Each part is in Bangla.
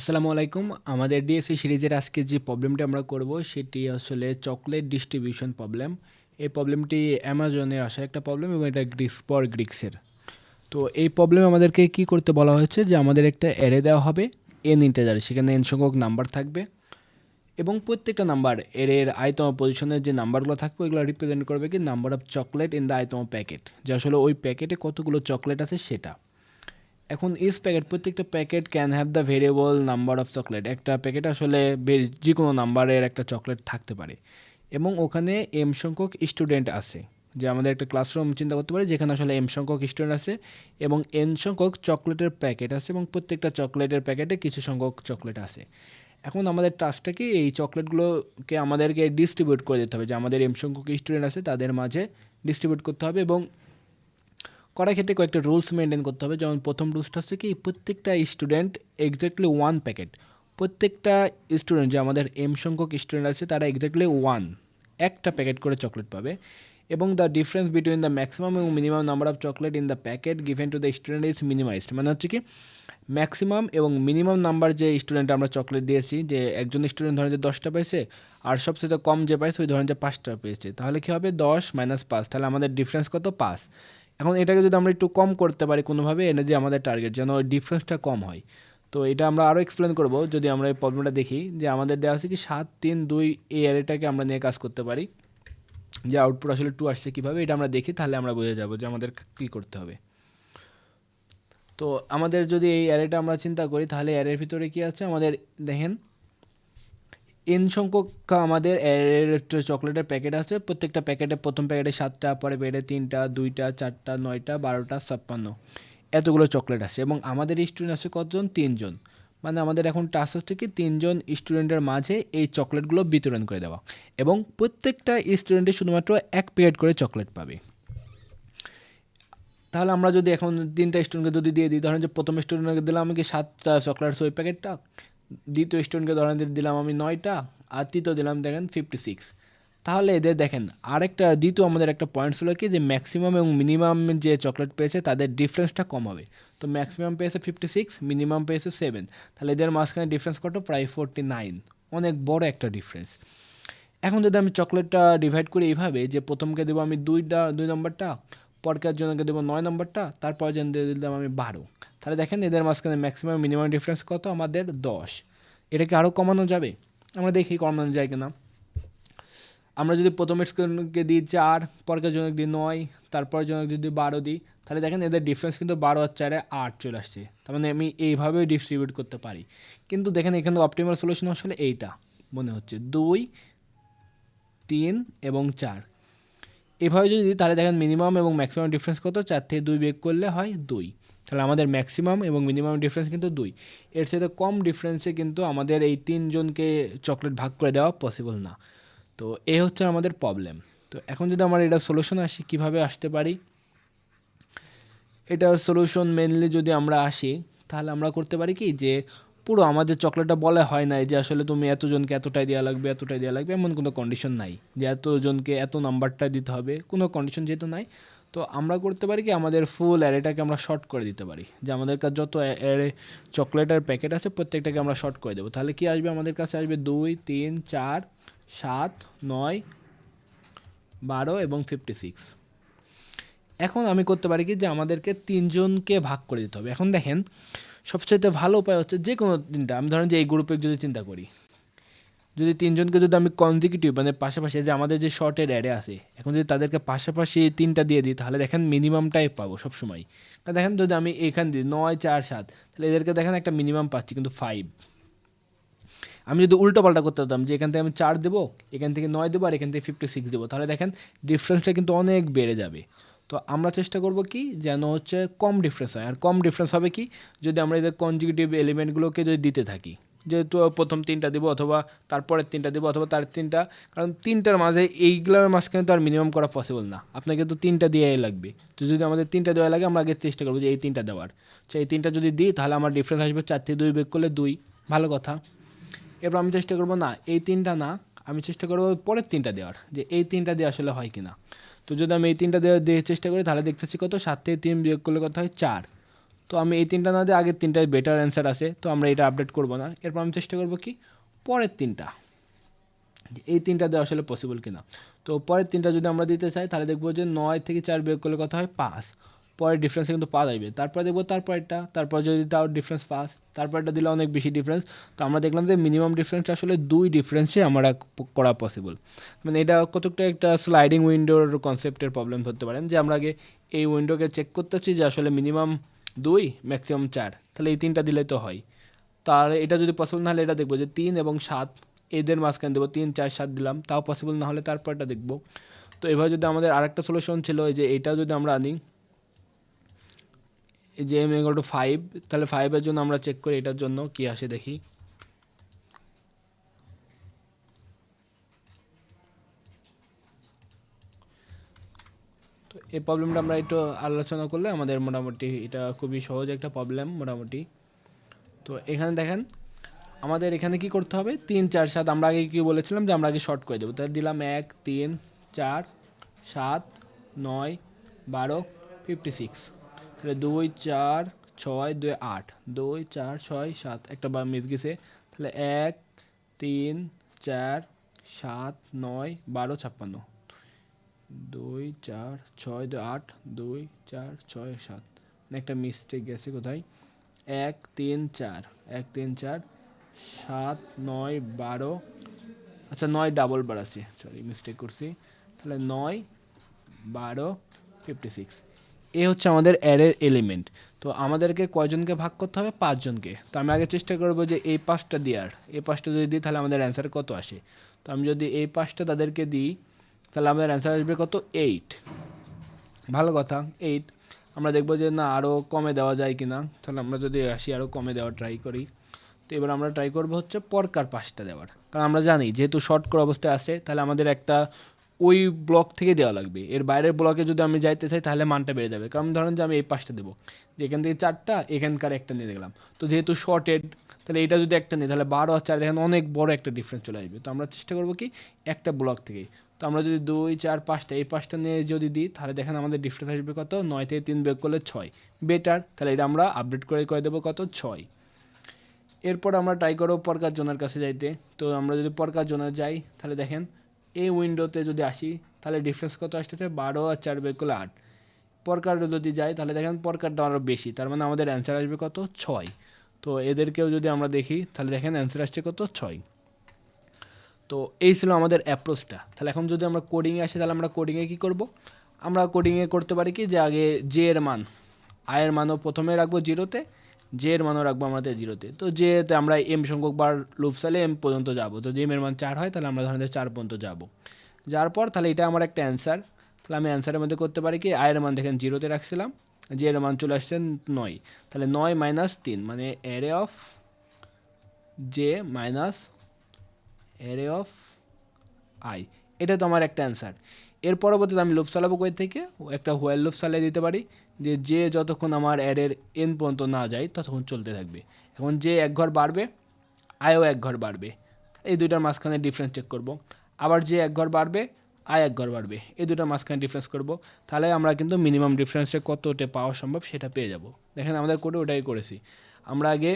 আসসালামু আলাইকুম। আমাদের ডিএসসি সিরিজের আজকে যে প্রবলেমটা আমরা করব সেটি আসলে চকলেট ডিস্ট্রিবিউশন প্রবলেম। এই প্রবলেমটি অ্যামাজনের আসা একটা প্রবলেম এবং এটা গ্রিক্সের। তো এই প্রবলেমে আমাদেরকে কি করতে বলা হয়েছে যে আমাদের একটা অ্যারে দেওয়া হবে এন ইন্টিজার, সেখানে এন সংখ্যক নাম্বার থাকবে এবং প্রত্যেকটা নাম্বার এর আইতম পজিশনের যে নাম্বারগুলো থাকবে ওইগুলো রিপ্রেজেন্ট করবে কি number of chocolate in the item packet, যে আসলে ওই প্যাকেটে কতগুলো চকলেট আছে সেটা। এখন ইস প্যাকেট, প্রত্যেকটা packet can have the variable number of chocolate. একটা প্যাকেট আসলে যে কোনো নাম্বারের একটা চকলেট থাকতে পারে এবং ওখানে এম সংখ্যক স্টুডেন্ট আছে, যে আমাদের একটা ক্লাসরুম চিন্তা করতে পারি যেখানে আসলে এম সংখ্যক স্টুডেন্ট আছে এবং এন সংখ্যক চকলেটের প্যাকেট আছে এবং প্রত্যেকটা চকলেটের প্যাকেটে কিছু সংখ্যক চকলেট আছে। এখন আমাদের টাস্কটা কি, এই চকলেটগুলোকে আমাদেরকে ডিস্ট্রিবিউট করে দিতে হবে, যে আমাদের এম সংখ্যক স্টুডেন্ট আছে তাদের মাঝে ডিস্ট্রিবিউট করতে হবে এবং করার ক্ষেত্রে কয়েকটা রুলস মেনটেন করতে হবে। যেমন প্রথম রুলসটা হচ্ছে কি, প্রত্যেকটা স্টুডেন্ট এক্স্যাক্টলি ওয়ান প্যাকেট, প্রত্যেকটা স্টুডেন্ট যে আমাদের এম সংখ্যক স্টুডেন্ট আছে তারা এক্স্যাক্টলি একটা প্যাকেট করে চকলেট পাবে এবং the difference between the maximum এবং minimum number of chocolate in the packet given to the student is minimized. মানে হচ্ছে কি, ম্যাক্সিমাম এবং মিনিমাম নাম্বার যে স্টুডেন্ট আমরা চকলেট দিয়েছি, যে একজন স্টুডেন্ট ধরেন যে 10টা পাইছে আর সবচেয়ে কম যে পাইছে ওই ধরেন যে 5টা পেয়েছে, তাহলে কী হবে 10 মাইনাস 5, তাহলে আমাদের ডিফারেন্স কত 5। এখন এটাকে যদি আমরা একটু কম করতে পারি কোনোভাবে, এনে যে আমাদের টার্গেট যেন ওই ডিফারেন্সটা কম হয়। তো এটা আমরা আরও এক্সপ্লেন করব যদি আমরা এই প্রবলেমটা দেখি, যে আমাদের দেওয়া আছে কি 7 3 2, এই অ্যারেটাকে আমরা নিয়ে কাজ করতে পারি, যে আউটপুট আসলে 2 আসছে কীভাবে এটা আমরা দেখি, তাহলে আমরা বুঝে যাব যে আমাদের কী করতে হবে। তো আমাদের যদি এই অ্যারেটা আমরা চিন্তা করি তাহলে অ্যারের ভিতরে কি আছে আমাদের দেখেন, এন সংখ্যক আমাদের অ্যারের চকলেটের প্যাকেট আছে। প্রত্যেকটা প্যাকেটে প্রথম প্যাকেটে 7টা, পরে প্যাকেটে 3টা, 2টা, 4টা, 9টা, 12টা, 56 এতগুলো চকলেট আছে এবং আমাদের স্টুডেন্ট আছে কতজন, 3জন। মানে আমাদের এখন টাস্ক হচ্ছে কি 3জন স্টুডেন্টের মাঝে এই চকলেটগুলো বিতরণ করে দেওয়া এবং প্রত্যেকটা স্টুডেন্টে শুধুমাত্র এক প্যাকেট করে চকলেট পাবে। তাহলে আমরা যদি এখন 3টা স্টুডেন্টকে যদি দিয়ে দিই, ধরেন যে প্রথম স্টুডেন্টকে দিলাম আমি কি 7টা চকলেটস ওই প্যাকেটটা, দ্বিতীয় স্টুডেন্টকে ধরেন দিলাম আমি 9টা, আর তৃতীয় দিলাম দেখেন 56। তাহলে এদের দেখেন আরেকটা দ্বিতীয় আমাদের একটা পয়েন্ট ছিল কি, যে ম্যাক্সিমাম এবং মিনিমাম যে চকলেট পেয়েছে তাদের ডিফারেন্সটা কম হবে। তো ম্যাক্সিমাম পেয়েছে 56, মিনিমাম পেয়েছে 7, তাহলে এদের মাঝখানে ডিফারেন্স কত, প্রায় 49, অনেক বড় একটা ডিফারেন্স। এখন যদি আমি চকলেটটা ডিভাইড করি এইভাবে, যে প্রথমকে দেবো আমি 2 নম্বরটা, পরকার জনকে দেবো 9 নম্বরটা, তারপর যেন দিয়ে দিলাম আমি 12, তাহলে দেখেন এদের মাঝখানে ম্যাক্সিমাম মিনিমাম ডিফারেন্স কত আমাদের 10। এটাকে আরও কমানো যাবে, আমরা দেখি কমানো যায় কিনা। আমরা যদি প্রথম স্টুডেন্টকে দিই 4, পরকার জনক দিই 9, তারপর জনক যদি 12 দিই, তাহলে দেখেন এদের ডিফারেন্স কিন্তু 12 আর 4 8 চলে আসছে। তার মানে আমি এইভাবেই ডিস্ট্রিবিউট করতে পারি। কিন্তু দেখেন এখানে অপটিমাল সলিউশন আসলে এইটা মনে হচ্ছে, 2 3 এবং 4। এভাবে যদি দিই তাহলে দেখেন মিনিমাম এবং ম্যাক্সিমাম ডিফারেন্স কত, 4 থেকে 2 বিয়োগ করলে হয় 2। তাহলে আমাদের ম্যাক্সিমাম এবং মিনিমাম ডিফারেন্স কিন্তু 2। এর সাথে কম ডিফারেন্সে কিন্তু আমাদের এই 3জনকে চকলেট ভাগ করে দেওয়া পসিবল না। তো এই হচ্ছে আমাদের প্রবলেম। তো এখন যদি আমার এটা সলিউশন আসি, কীভাবে আসতে পারি, এটা সলিউশন মেনলি যদি আমরা আসি তাহলে আমরা করতে পারি কি, যে পুরো আমাদের চকলেটটা বলা হয় নাই যে আসলে তুমি এতজনকে এতটাই দেওয়া লাগবে, এতটাই দেওয়া লাগবে, এমন কোনো কন্ডিশন নাই যে এতজনকে এত নাম্বারটা দিতে হবে, কোনো কন্ডিশন যেহেতু নাই। তো আমরা করতে পারি কি, আমাদের ফুল অ্যারেটাকে আমরা শর্ট করে দিতে পারি, যে আমাদের কাছে যত অ্যারে চকলেটের প্যাকেট আছে প্রত্যেকটাকে আমরা শর্ট করে দেবো। তাহলে কি আসবে, আমাদের কাছে আসবে 2 3 4 7 9 12 এবং 56। এখন আমি করতে পারি কি, যে আমাদেরকে 3জনকে ভাগ করে দিতে হবে। এখন দেখেন সবচাইতে ভালো উপায় হচ্ছে যে কোনো 3টা, আমি ধরেন যে এই গ্রুপে যদি চিন্তা করি, যদি 3জনকে যদি আমি কনজিকিউটিভ মানে পাশাপাশি, যে আমাদের যে শর্টের অ্যারে আছে, এখন যদি তাদেরকে পাশাপাশি 3টা দিয়ে দিই তাহলে দেখেন মিনিমামটাই পাবো সবসময়। দেখেন যদি আমি এখান দিই 9 4 7, তাহলে এদেরকে দেখেন একটা মিনিমাম পাচ্ছি কিন্তু 5। আমি যদি উল্টো পাল্টা করতে হতাম, যে এখান থেকে আমি 4 দেবো, এখান থেকে 9 দেবো আর এখান থেকে 56 দেবো, তাহলে দেখেন ডিফারেন্সটা কিন্তু অনেক বেড়ে যাবে। তো আমরা চেষ্টা করব কি, যেন হচ্ছে কম ডিফারেন্স হয়। আর কম ডিফারেন্স হবে কি, যদি আমরা এদের কনজিকিউটিভ এলিমেন্টগুলোকে যদি দিতে থাকি, যেহেতু প্রথম 3টা দেবো অথবা তারপরের 3টা দেবো অথবা তার 3টা, কারণ 3টার মাঝে এইগুলোর মাঝখানে তো আর মিনিমাম করা পসিবল না, আপনাকে তো 3টা দেওয়াই লাগবে। তো যদি আমাদের 3টা দেওয়া লাগে, আমরা আগে চেষ্টা করবো যে এই 3টা দেওয়ার। আচ্ছা এই 3টা যদি দিই তাহলে আমার ডিফারেন্স আসবে 4 থেকে 2 বের করলে 2, ভালো কথা। এরপর আমি চেষ্টা করবো না এই 3টা না, আমি চেষ্টা করবো পরের 3টা দেওয়ার, যে এই 3টা দিয়ে আসলে হয় কিনা। তো যদি আমি এই 3টা দিয়ে চেষ্টা করি তাহলে দেখতেছি কত, 7 থেকে 3 বিয়োগ করলে কত হয় 4। তো আমি এই 3টা না দিয়ে আগের 3টায় বেটার অ্যান্সার আছে, তো আমরা এটা আপডেট করব না। এরপর আমি চেষ্টা করব কি পরের 3টা, এই 3টা দেওয়া আসলে পসিবল কিনা। তো পরের 3টা যদি আমরা দিতে চাই তাহলে দেখবো যে 9 থেকে 4 বিয়োগ করলে কত হয় 5, পরের ডিফারেন্সে কিন্তু পাওয়া যাবে। তারপর দেখবো তারপরেরটা, তারপর যদি তাও ডিফারেন্স 5, তারপরটা দিলে অনেক বেশি ডিফারেন্স। তো আমরা দেখলাম যে মিনিমাম ডিফারেন্সটা আসলে 2 ডিফারেন্সে আমরা করা পসিবল। মানে এটা কতটা একটা স্লাইডিং উইন্ডোর কনসেপ্টের প্রবলেম ধরতে পারেন, যে আমরা আগে এই উইন্ডোকে চেক করতেছি যে আসলে মিনিমাম 2 ম্যাক্সিমাম 4, তাহলে এই 3টা দিলে তো হয়। তাহলে এটা যদি পসিবল না হলে এটা দেখবো যে 3 এবং 7 এদের মাঝখানে দেবো, 3 4 7 দিলাম, তাও পসিবল না হলে তারপরটা দেখবো। তো এভাবে যদি আমাদের আরেকটা সলিউশন ছিল এই যে এটা যদি আমরা আনি এই যে m = 5, তাহলে 5-এর জন্য আমরা চেক করি এটার জন্য কি আসে দেখি। তো এই প্রবলেমটা আমরা একটু আলোচনা করলে আমাদের মোটামুটি এটা খুবই সহজ একটা প্রবলেম মোটামুটি। তো এখানে দেখেন আমাদের এখানে কি করতে হবে, 3 4 7 আমরা আগে কি বলেছিলাম যে আমরা আগে শর্ট করে দেবো। তাহলে দিলাম 1 3 4 7 9 12 56, তাহলে 2 4 6 2 8, 2 4 6 7, একটা বার মিস গেছে, তাহলে 1 3 4 7 9 12 56, 2 4 6 2 8 2 4 6 7, একটা মিস্টেক গেছে কোথায়, 1 3 4 1 3 4 7 9 12, আচ্ছা 9 ডাবল বার আছে, সরি মিস্টেক করছি, তাহলে 9 12 56, এ হচ্ছে আমাদের অ্যারের এলিমেন্ট। তো আমাদেরকে কয়জনকে ভাগ করতে হবে, 5 জনকে। তো আমি আগে চেষ্টা করবো যে এই 5টা দেওয়ার, এই 5টা যদি দিই তাহলে আমাদের অ্যান্সার কত আসে। তো আমি যদি এই 5টা তাদেরকে দিই তাহলে আমাদের অ্যান্সার আসবে কত, 8। ভালো কথা, 8। আমরা দেখবো যে না আরও কমে দেওয়া যায় কি না, তাহলে আমরা যদি আসি আরও কমে দেওয়ার ট্রাই করি। তো এবার আমরা ট্রাই করবো হচ্ছে পরকার 5টা দেওয়ার, কারণ আমরা জানি যেহেতু শর্ট করা অবস্থায় আছে তাহলে আমাদের একটা ওই ব্লক থেকে দেওয়া লাগবে, এর বাইরের ব্লকে যদি আমি যাইতে চাই তাহলে মানটা বেড়ে যাবে। কারণ ধরেন যে আমি এই 5টা দেবো, যে এখান থেকে 4টা এখানকার একটা নিয়ে দেখলাম, তো যেহেতু শর্টেড তাহলে এটা যদি একটা নিই তাহলে 12 আর 4 এখানে অনেক বড় একটা ডিফারেন্স চলে আসবে। তো আমরা চেষ্টা করবো কি একটা ব্লক থেকেই। তো আমরা যদি 2 4 5টা এই 5টা নিয়ে যদি দিই তাহলে দেখেন আমাদের ডিফারেন্স আসবে কত, 9 থেকে 3 বিয়োগ করলে 6, বেটার। তাহলে এটা আমরা আপডেট করে দেবো কত, 6। এরপর আমরা ট্রাই করবো পরকার জোনের কাছে যাইতে। তো আমরা যদি পরকার জোনে যাই তাহলে দেখেন এই উইন্ডোতে যদি আসি তাহলে ডিফারেন্স কত আসতেছে, 12 আর 4 বিয়োগ করলে 8। পরকারে যদি যাই তাহলে দেখেন পরকারটা আরও বেশি, তার মানে আমাদের অ্যান্সার আসবে কত, 6। তো এদেরকেও যদি আমরা দেখি তাহলে দেখেন অ্যান্সার আসছে কত, 6। তো এই ছিল আমাদের অ্যাপ্রোচটা। তাহলে এখন যদি আমরা কোডিংয়ে আসি তাহলে আমরা কোডিংয়ে কী করব, আমরা কোডিংয়ে করতে পারি কি যে আগে জে এর মান, আয়ের মানও প্রথমে রাখবো 0-তে, জে এর মানও রাখবো আমাদের 0-তে। তো জেতে আমরা এম সংখ্যক বার লুপ চাইলে এম পর্যন্ত যাব, তো যদি এম এর মান 4 হয় তাহলে আমরা ধরেন 4 পর্যন্ত যাব। যার পর তাহলে এটা আমার একটা অ্যান্সার। তাহলে আমি অ্যান্সারের মধ্যে করতে পারি কি আয়ের মান দেখেন 0-তে রাখছিলাম, জে এর মান চলে আসছে 9, তাহলে 9 - 3 মানে array of J minus array of I, এটা তো আমার একটা অ্যান্সার। এর পরবর্তীতে আমি লুপ চালাবো কই থেকে, একটা হোয়াইল লুপ চালিয়ে দিতে পারি, যে যতক্ষণ আমার অ্যারের এন পর্যন্ত না যায় ততক্ষণ চলতে থাকবে। এখন যে এক ঘর বাড়বে আয়ও এক ঘর বাড়বে, এই দুইটার মাঝখানে ডিফারেন্স চেক করব। আবার যে এক ঘর বাড়বে আয় এক ঘর বাড়বে, এই দুটার মাঝখানে ডিফারেন্স করব। তাহলে আমরা কিন্তু মিনিমাম ডিফারেন্সে কতটা পাওয়া সম্ভব সেটা পেয়ে যাব। দেখেন আমাদের কোডে ওটাই করেছি। আমরা আগে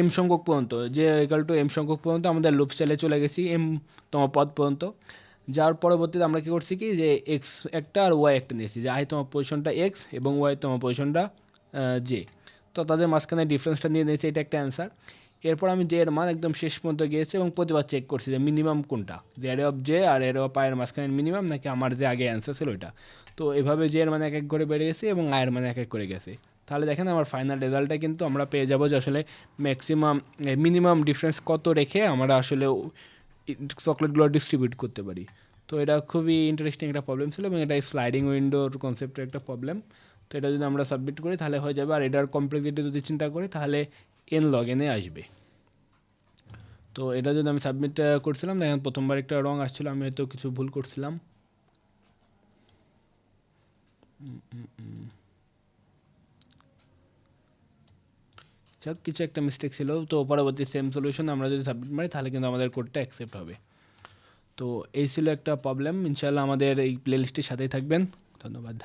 এম সংখ্যক পর্যন্ত, যে ইকুয়াল টু এম সংখ্যক পর্যন্ত আমাদের লুপ স্টাইলে চলে গেছি এম তম পদ পর্যন্ত। যার পরবর্তীতে আমরা কী করছি কি যে এক্স একটা আর ওয়াই একটা নিয়েছি, যে আই তোমার পজিশনটা এক্স এবং ওয়াই তোমার পজিশনটা জে, তো তাদের মাঝখানে ডিফারেন্সটা নিয়ে নিয়েছি, এটা একটা অ্যান্সার। এরপর আমি জে এর মান একদম শেষ পর্যন্ত গিয়েছি এবং প্রতিবার চেক করছি যে মিনিমাম কোনটা, যে অ্যারে অফ জে আর অ্যারে অফ আয়ের মাঝখানে মিনিমাম নাকি আমার যে আগে অ্যান্সার ছিল ওইটা। তো এভাবে জে এর মানে এক এক করে বেড়ে গেছে এবং আয়ের মানে এক এক করে গেছে। তাহলে দেখেন আমার ফাইনাল রেজাল্টটা কিন্তু আমরা পেয়ে যাবো যে আসলে ম্যাক্সিমাম মিনিমাম ডিফারেন্স কত রেখে আমরা আসলে চকলেটগুলো ডিস্ট্রিবিউট করতে পারি। তো এটা খুবই ইন্টারেস্টিং একটা প্রবলেম ছিল এবং এটা স্লাইডিং উইন্ডোর কনসেপ্টের একটা প্রবলেম। তো এটা যদি আমরা সাবমিট করি তাহলে হয়ে যাবে, আর এটার কমপ্লেক্সিটি যদি চিন্তা করি তাহলে n log n আসবে। তো এটা যদি আমি সাবমিট করছিলাম দেখেন প্রথমবার একটা রং আসছিল, আমি হয়তো কিছু ভুল করছিলাম। যাক কিছু একটা মিস্টেক ছিল, তো পরবর্তী সেম সলিউশন আমরা যদি সাবমিট মারি তাহলে কিন্তু আমাদের কোডটা অ্যাকসেপ্ট হবে। তো এই ছিল একটা প্রবলেম। ইনশাআল্লাহ আমাদের এই প্লেলিস্টের সাথেই থাকবেন। ধন্যবাদ।